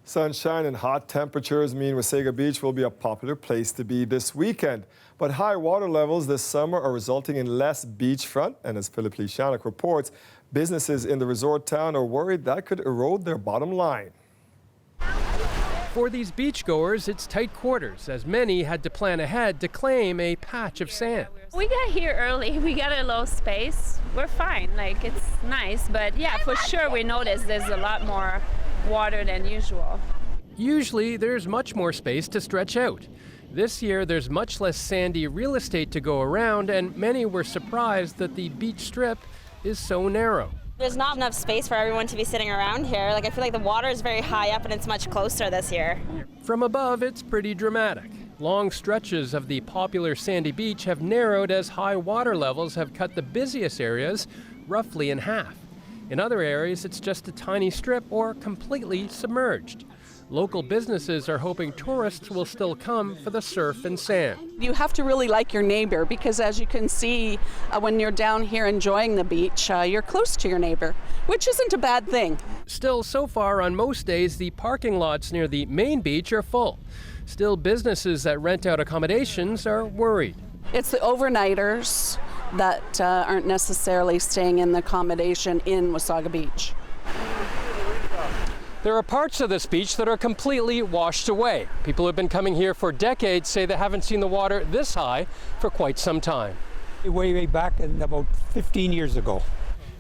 Sunshine and hot temperatures mean Wasaga Beach will be a popular place to be this weekend. But high water levels this summer are resulting in less beachfront. And as Philip Lee-Shanok reports, businesses in the resort town are worried that could erode their bottom line. For these beachgoers, it's tight quarters, as many had to plan ahead to claim a patch of sand. We got here early, we got a little space. We're fine, like it's nice, but yeah, for sure we noticed there's a lot more water than usual. Usually there's much more space to stretch out. This year there's much less sandy real estate to go around, and many were surprised that the beach strip is so narrow. There's not enough space for everyone to be sitting around here. Like, I feel like the water is very high up and it's much closer this year. From above, it's pretty dramatic. Long stretches of the popular sandy beach have narrowed as high water levels have cut the busiest areas roughly in half. In other areas, it's just a tiny strip or completely submerged. Local businesses are hoping tourists will still come for the surf and sand. You have to really like your neighbor, because as you can see, when you're down here enjoying the beach, you're close to your neighbor, which isn't a bad thing. Still, so far on most days, the parking lots near the main beach are full. Still, businesses that rent out accommodations are worried. It's the overnighters that aren't necessarily staying in the accommodation in Wasaga Beach. There are parts of this beach that are completely washed away. People who have been coming here for decades say they haven't seen the water this high for quite some time. Way back in about 15 years ago.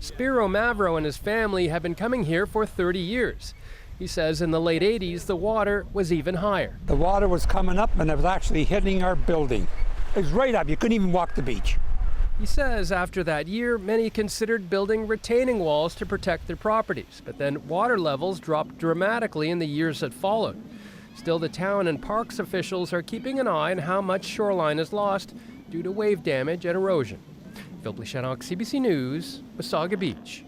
Spiro Mavro and his family have been coming here for 30 years. He says in the late 80s, the water was even higher. The water was coming up and it was actually hitting our building. It was right up. You couldn't even walk the beach. He says after that year, many considered building retaining walls to protect their properties, but then water levels dropped dramatically in the years that followed. Still, the town and parks officials are keeping an eye on how much shoreline is lost due to wave damage and erosion. Philip Lee-Shanok, CBC News, Wasaga Beach.